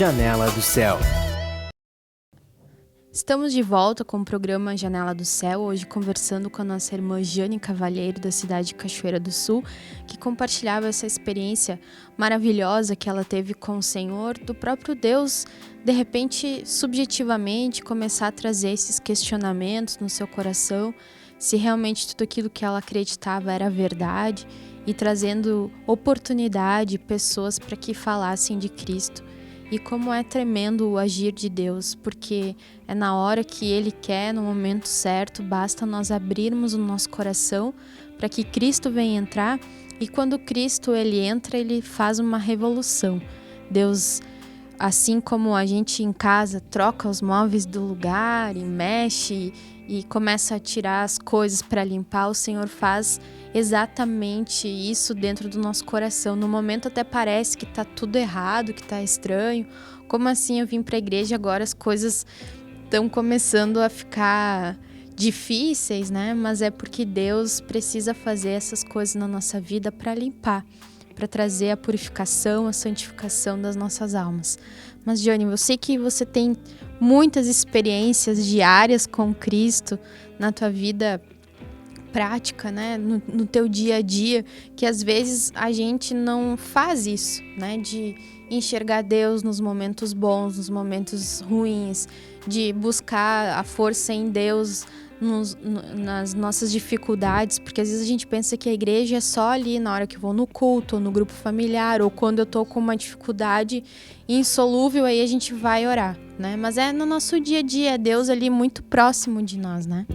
Janela do Céu. Estamos de volta com o programa Janela do Céu, hoje conversando com a nossa irmã Jane Cavalheiro, da cidade de Cachoeira do Sul, que compartilhava essa experiência maravilhosa que ela teve com o Senhor, do próprio Deus, de repente, subjetivamente, começar a trazer esses questionamentos no seu coração, se realmente tudo aquilo que ela acreditava era verdade, e trazendo oportunidade, pessoas para que falassem de Cristo. E como é tremendo o agir de Deus, porque é na hora que Ele quer, no momento certo, basta nós abrirmos o nosso coração para que Cristo venha entrar, e quando Cristo Ele entra, Ele faz uma revolução. Deus, assim como a gente em casa troca os móveis do lugar e mexe e começa a tirar as coisas para limpar, o Senhor faz exatamente isso dentro do nosso coração. No momento até parece que tá tudo errado, que tá estranho. Como assim eu vim para a igreja e agora as coisas estão começando a ficar difíceis, né? Mas é porque Deus precisa fazer essas coisas na nossa vida para limpar, para trazer a purificação, a santificação das nossas almas. Mas, Johnny, eu sei que você tem muitas experiências diárias com Cristo na tua vida prática, né, no teu dia a dia, que às vezes a gente não faz isso, né, de enxergar Deus nos momentos bons, nos momentos ruins, de buscar a força em Deus nas nossas dificuldades, porque às vezes a gente pensa que a igreja é só ali na hora que eu vou no culto, ou no grupo familiar, ou quando eu tô com uma dificuldade insolúvel, aí a gente vai orar, né, mas é no nosso dia a dia, é Deus ali muito próximo de nós, né?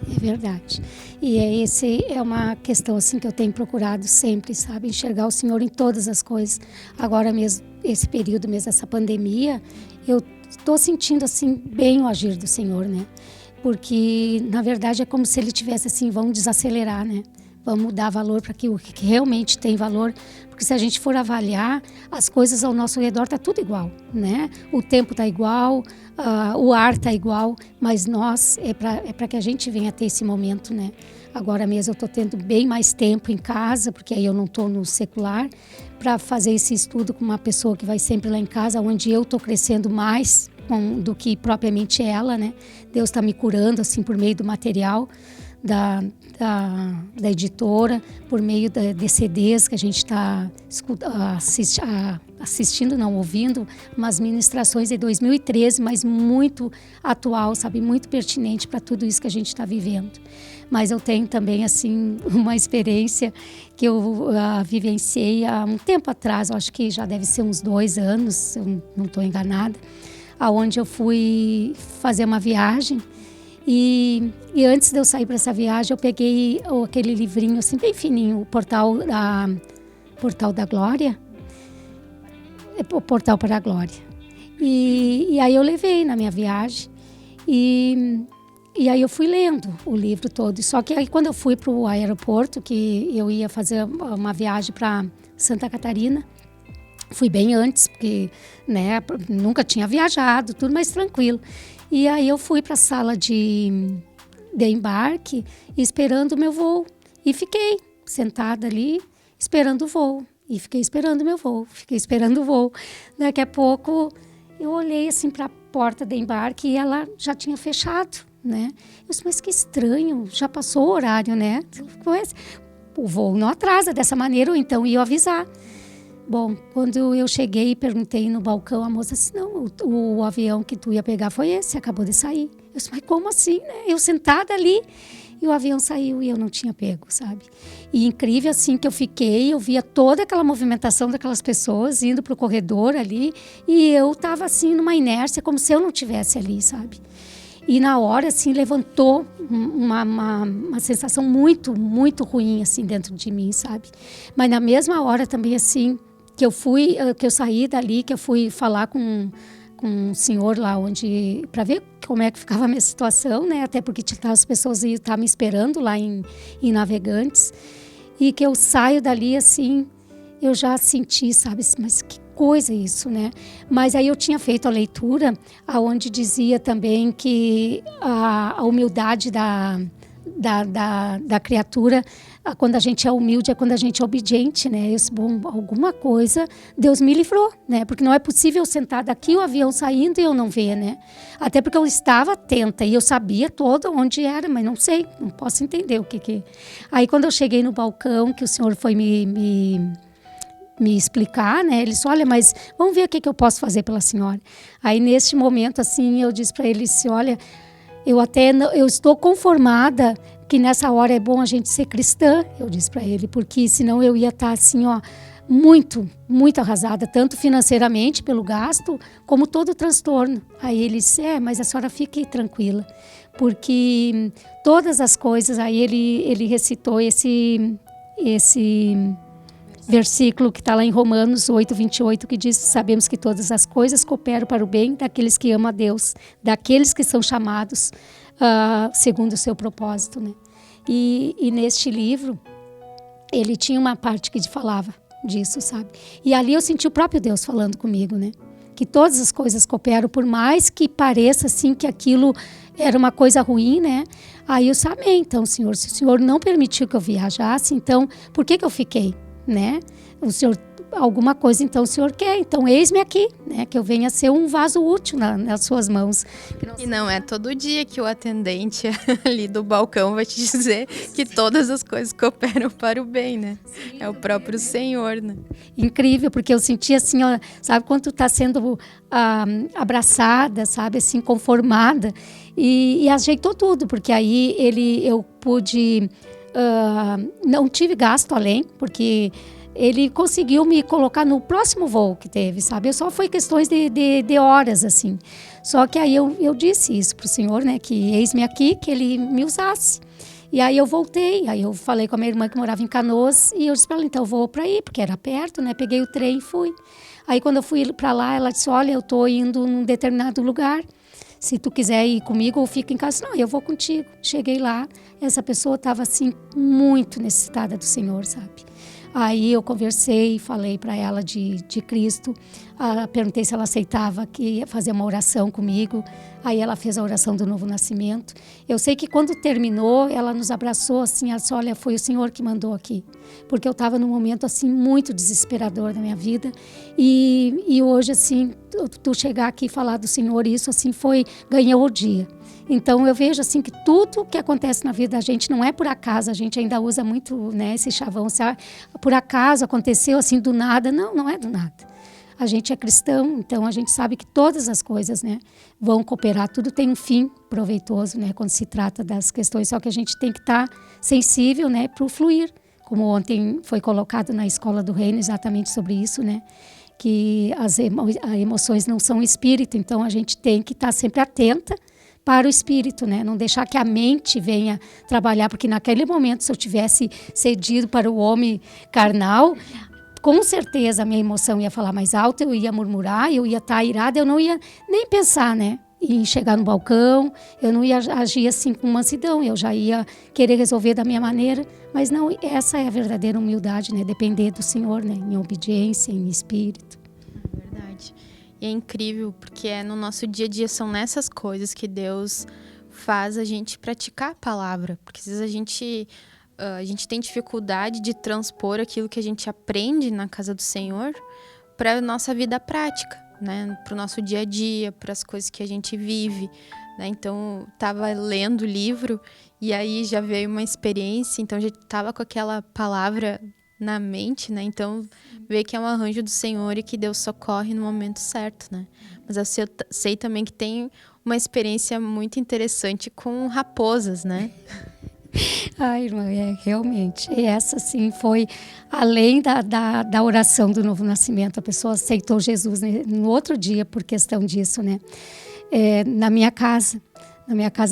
É verdade. E esse é uma questão assim que eu tenho procurado sempre, sabe? Enxergar o Senhor em todas as coisas. Agora mesmo, esse período mesmo, essa pandemia, eu estou sentindo assim bem o agir do Senhor, né? Porque, na verdade, é como se Ele tivesse assim, vamos desacelerar, né? Vamos dar valor para aquilo que realmente tem valor, porque se a gente for avaliar, as coisas ao nosso redor está tudo igual, né? O tempo está igual, o ar está igual, mas nós, é para que a gente venha ter esse momento, né? Agora mesmo eu estou tendo bem mais tempo em casa, porque aí eu não estou no secular, para fazer esse estudo com uma pessoa que vai sempre lá em casa, onde eu estou crescendo mais do que propriamente ela, né? Deus está me curando assim por meio do material da editora, por meio de CDs que a gente está ouvindo umas ministrações de 2013, mas muito atual, sabe, muito pertinente para tudo isso que a gente está vivendo. Mas eu tenho também, assim, uma experiência que eu vivenciei há um tempo atrás, eu acho que já deve ser uns 2 anos, se eu não estou enganada, aonde eu fui fazer uma viagem. E antes de eu sair para essa viagem, eu peguei aquele livrinho assim bem fininho, o Portal da Glória, o Portal para a Glória. E aí eu levei na minha viagem e aí eu fui lendo o livro todo. Só que aí quando eu fui para o aeroporto, que eu ia fazer uma viagem para Santa Catarina, fui bem antes, porque né, nunca tinha viajado, tudo mais tranquilo. E aí eu fui para a sala de embarque esperando o meu voo. E fiquei sentada ali esperando o voo. E fiquei esperando o meu voo, fiquei esperando o voo. Daqui a pouco eu olhei assim para a porta de embarque e ela já tinha fechado, né? Eu disse, mas que estranho, já passou o horário, né? O voo não atrasa dessa maneira, ou então ia avisar. Bom, quando eu cheguei e perguntei no balcão, a moça disse, não, o avião que tu ia pegar foi esse, acabou de sair. Eu disse, mas como assim, né? Eu sentada ali e o avião saiu e eu não tinha pego, sabe? E incrível assim que eu fiquei, eu via toda aquela movimentação daquelas pessoas indo para o corredor ali e eu estava assim numa inércia, como se eu não estivesse ali, sabe? E na hora, assim, levantou uma sensação muito, muito ruim, assim, dentro de mim, sabe? Mas na mesma hora também, assim, que eu saí dali, que eu fui falar com um senhor lá para ver como é que ficava a minha situação, né? Até porque as pessoas estavam me esperando lá em Navegantes. E que eu saio dali, assim, eu já senti, sabe? Mas que coisa isso, né? Mas aí eu tinha feito a leitura onde dizia também que a humildade da criatura quando a gente é humilde, é quando a gente é obediente, né? Eu disse, bom, alguma coisa Deus me livrou, né? Porque não é possível eu sentar daqui, o avião saindo e eu não ver, né? Até porque eu estava atenta e eu sabia todo onde era, mas não sei, não posso entender o que. Aí quando eu cheguei no balcão, que o senhor foi me explicar, né? Ele disse, olha, mas vamos ver o que eu posso fazer pela senhora. Aí neste momento, assim, eu disse para ele, olha, eu estou conformada que nessa hora é bom a gente ser cristã, eu disse para ele, porque senão eu ia estar assim, ó, muito, muito arrasada, tanto financeiramente pelo gasto, como todo o transtorno. Aí ele disse, mas a senhora fique tranquila, porque todas as coisas, aí ele recitou esse versículo que está lá em Romanos 8:28, que diz, sabemos que todas as coisas cooperam para o bem daqueles que amam a Deus, daqueles que são chamados segundo o seu propósito, né? E neste livro, ele tinha uma parte que falava disso, sabe? E ali eu senti o próprio Deus falando comigo, né? Que todas as coisas cooperam, por mais que pareça assim que aquilo era uma coisa ruim, né? Aí eu disse, então, Senhor, se o Senhor não permitiu que eu viajasse, então, por que eu fiquei, né? O Senhor, alguma coisa, então, o Senhor quer. Então, eis-me aqui, né? Que eu venha ser um vaso útil nas suas mãos. E não é todo dia que o atendente ali do balcão vai te dizer que todas as coisas cooperam para o bem, né? Sim, é o próprio Senhor, né? Incrível, porque eu senti assim, ó, sabe, quando tu tá sendo abraçada, sabe, assim, conformada. E ajeitou tudo, porque aí eu pude... não tive gasto além, porque ele conseguiu me colocar no próximo voo que teve, sabe? Só foi questões de horas, assim. Só que aí eu disse isso pro Senhor, né? Que eis-me aqui, que ele me usasse. E aí eu voltei, aí eu falei com a minha irmã que morava em Canoas, e eu disse para ela, então eu vou para aí, porque era perto, né? Peguei o trem e fui. Aí quando eu fui para lá, ela disse, olha, eu tô indo num determinado lugar. Se tu quiser ir comigo ou fica em casa. Não, eu vou contigo. Cheguei lá, essa pessoa estava assim, muito necessitada do Senhor, sabe? Aí eu conversei, falei para ela de Cristo, perguntei se ela aceitava que ia fazer uma oração comigo. Aí ela fez a oração do novo nascimento. Eu sei que quando terminou, ela nos abraçou assim, ela disse, olha, foi o Senhor que mandou aqui. Porque eu estava num momento assim muito desesperador da minha vida. E hoje, assim, tu chegar aqui e falar do Senhor, isso assim ganhou o dia. Então eu vejo assim que tudo que acontece na vida da gente não é por acaso, a gente ainda usa muito, né, esse chavão, por acaso aconteceu assim do nada. Não é do nada. A gente é cristão, então a gente sabe que todas as coisas, né, vão cooperar, tudo tem um fim proveitoso, né, quando se trata das questões, só que a gente tem que estar sensível, né, para o fluir, como ontem foi colocado na Escola do Reino exatamente sobre isso, né, que as emoções não são espírito, então a gente tem que estar sempre atenta para o espírito, né? Não deixar que a mente venha trabalhar, porque naquele momento, se eu tivesse cedido para o homem carnal, com certeza a minha emoção ia falar mais alto, eu ia murmurar, eu ia estar irada, eu não ia nem pensar, né? Em chegar no balcão, eu não ia agir assim com mansidão, eu já ia querer resolver da minha maneira, mas não, essa é a verdadeira humildade, né? Depender do Senhor, né? Em obediência, em espírito. Verdade. E é incrível, porque no nosso dia a dia são nessas coisas que Deus faz a gente praticar a palavra. Porque às vezes a gente tem dificuldade de transpor aquilo que a gente aprende na casa do Senhor para a nossa vida prática, né? Para o nosso dia a dia, para as coisas que a gente vive, né? Então, estava lendo o livro e aí já veio uma experiência, então já estava com aquela palavra na mente, né? Então, ver que é um arranjo do Senhor e que Deus socorre no momento certo, né? Mas eu sei também que tem uma experiência muito interessante com raposas, né? Ai, irmã, realmente. E essa, sim, foi além da oração do novo nascimento. A pessoa aceitou Jesus, né, no outro dia por questão disso, né? Na minha casa,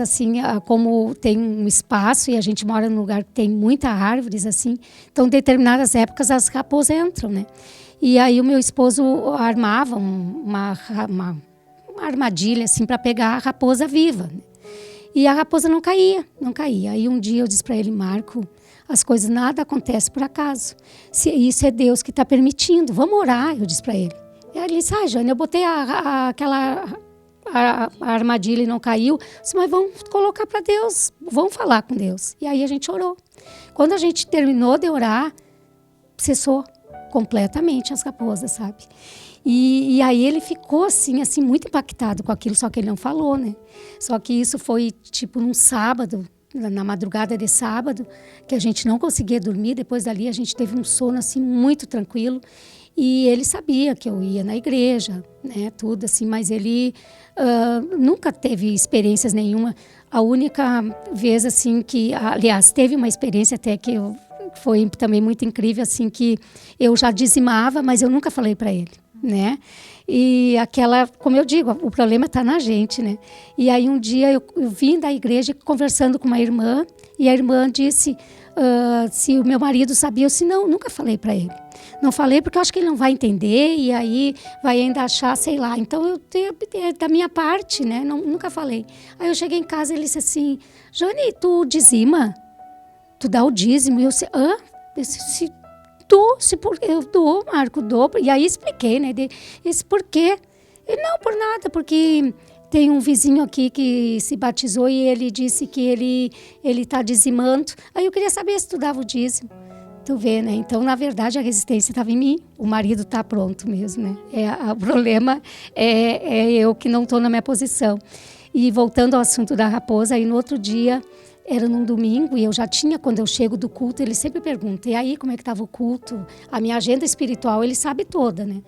assim, como tem um espaço e a gente mora num lugar que tem muitas árvores, assim, então, em determinadas épocas, as raposas entram, né? E aí o meu esposo armava uma armadilha, assim, para pegar a raposa viva, né? E a raposa não caía. Aí um dia eu disse para ele, Marco, as coisas, nada acontece por acaso. Isso é Deus que está permitindo, vamos orar, eu disse para ele. E aí ele disse, Jane, eu botei aquela a armadilha e não caiu. Eu disse, mas vamos colocar para Deus, vamos falar com Deus. E aí a gente orou. Quando a gente terminou de orar, cessou completamente as raposas, sabe? E aí ele ficou assim, muito impactado com aquilo, só que ele não falou, né? Só que isso foi tipo num sábado, na madrugada de sábado, que a gente não conseguia dormir. Depois dali a gente teve um sono assim muito tranquilo. E ele sabia que eu ia na igreja, né? Tudo assim, mas ele nunca teve experiências nenhuma. A única vez assim que, aliás, teve uma experiência até que foi também muito incrível, assim, que eu já dizimava, mas eu nunca falei para ele, né? E aquela, como eu digo, o problema está na gente, né? E aí um dia eu vim da igreja conversando com uma irmã, e a irmã disse se o meu marido sabia. Eu disse, não, nunca falei para ele. Não falei porque eu acho que ele não vai entender, e aí vai ainda achar, sei lá. Então eu tenho da minha parte, né? Nunca falei. Aí eu cheguei em casa e ele disse assim, Jane, tu dizima? Tu dá o dízimo? E eu disse, hã? Eu disse, eu dou, Marco, dou. E aí expliquei, né? Disse, por quê? Ele, não, por nada, porque tem um vizinho aqui que se batizou e ele disse que ele está dizimando. Aí eu queria saber se tu dava o dízimo. Tu vê, né? Então, na verdade, a resistência estava em mim. O marido está pronto mesmo, né? O problema é eu que não estou na minha posição. E voltando ao assunto da raposa, aí no outro dia, era num domingo, e eu já tinha, quando eu chego do culto, ele sempre pergunta, e aí, como é que estava o culto? A minha agenda espiritual, ele sabe toda, né?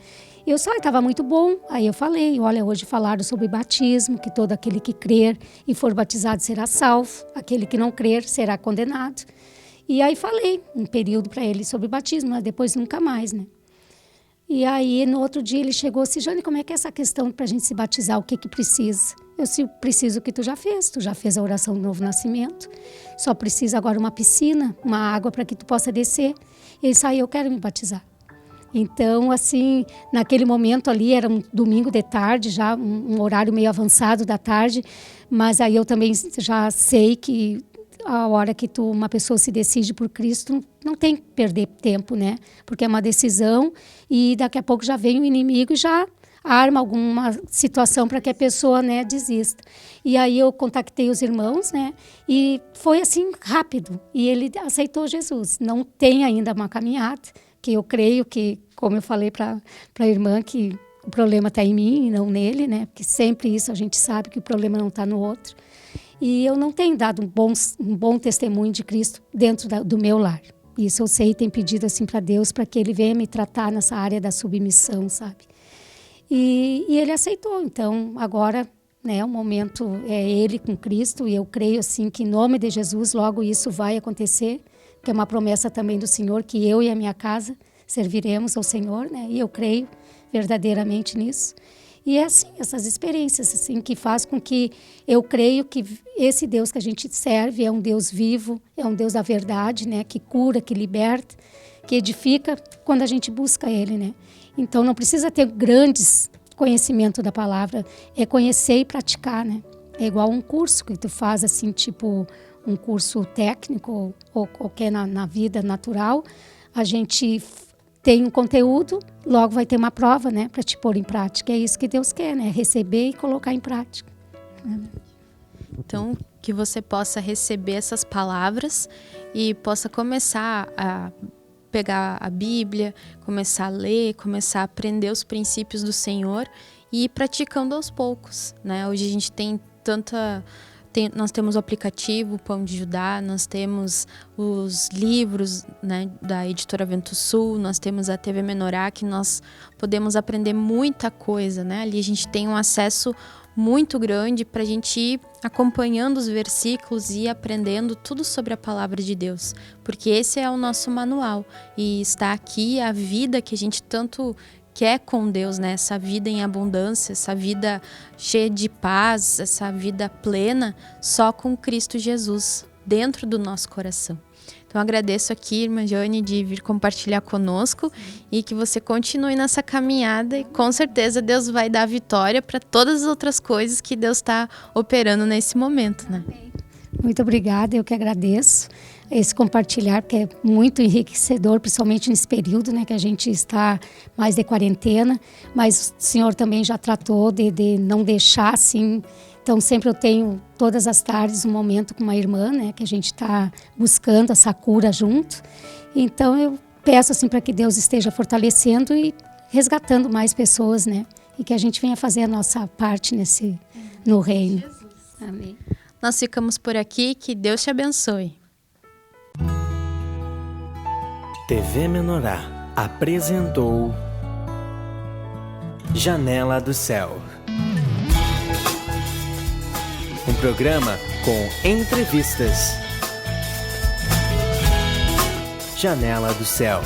Eu só, estava muito bom. Aí eu falei, olha, hoje falaram sobre batismo, que todo aquele que crer e for batizado será salvo, aquele que não crer será condenado. E aí falei um período para ele sobre batismo, mas depois nunca mais, né? E aí, no outro dia, ele chegou assim, Jane, como é que é essa questão para a gente se batizar? O que que precisa? Eu disse, preciso que tu já fez a oração do novo nascimento, só precisa agora uma piscina, uma água para que tu possa descer. Ele disse, eu quero me batizar. Então, assim, naquele momento ali, era um domingo de tarde, já um horário meio avançado da tarde, mas aí eu também já sei que a hora que uma pessoa se decide por Cristo, não tem que perder tempo, né? Porque é uma decisão e daqui a pouco já vem o inimigo e já arma alguma situação para que a pessoa, né, desista. E aí eu contactei os irmãos, né? E foi assim rápido. E ele aceitou Jesus. Não tem ainda uma caminhada, que eu creio que, como eu falei para a irmã, que o problema está em mim e não nele, né? Porque sempre isso a gente sabe que o problema não está no outro. E eu não tenho dado um bom testemunho de Cristo dentro do meu lar. Isso eu sei, tenho pedido assim para Deus, para que Ele venha me tratar nessa área da submissão, sabe? E Ele aceitou. Então, agora, né, o momento é Ele com Cristo, e eu creio assim que em nome de Jesus logo isso vai acontecer, que é uma promessa também do Senhor, que eu e a minha casa serviremos ao Senhor, né? E eu creio verdadeiramente nisso. E é assim, essas experiências assim, que faz com que eu creio que esse Deus que a gente serve é um Deus vivo, é um Deus da verdade, né? Que cura, que liberta, que edifica quando a gente busca Ele, né? Então não precisa ter grandes conhecimento da palavra, é conhecer e praticar, né? É igual um curso que tu faz assim, tipo um curso técnico ou qualquer na vida natural, a gente tem um conteúdo, logo vai ter uma prova, né, para te pôr em prática. É isso que Deus quer, né, receber e colocar em prática. Então, que você possa receber essas palavras e possa começar a pegar a Bíblia, começar a ler, começar a aprender os princípios do Senhor e ir praticando aos poucos, né? Hoje a gente tem nós temos o aplicativo Pão de Judá, nós temos os livros, né, da editora Vento Sul, nós temos a TV Menorá, que nós podemos aprender muita coisa, né? Ali a gente tem um acesso muito grande para a gente ir acompanhando os versículos e aprendendo tudo sobre a palavra de Deus, porque esse é o nosso manual e está aqui a vida que a gente tanto quer com Deus, né? Essa vida em abundância, essa vida cheia de paz, essa vida plena, só com Cristo Jesus dentro do nosso coração. Então agradeço aqui, irmã Jane, de vir compartilhar conosco e que você continue nessa caminhada e com certeza Deus vai dar vitória para todas as outras coisas que Deus está operando nesse momento, né? Muito obrigada, eu que agradeço. esse compartilhar, que é muito enriquecedor, principalmente nesse período, né, que a gente está mais de quarentena, mas o Senhor também já tratou de não deixar assim. Então sempre eu tenho todas as tardes um momento com uma irmã, né, que a gente está buscando essa cura junto. Então eu peço assim para que Deus esteja fortalecendo e resgatando mais pessoas, né, e que a gente venha fazer a nossa parte no reino. Amém. Nós ficamos por aqui, que Deus te abençoe. TV Menorá apresentou Janela do Céu. Um programa com entrevistas. Janela do Céu.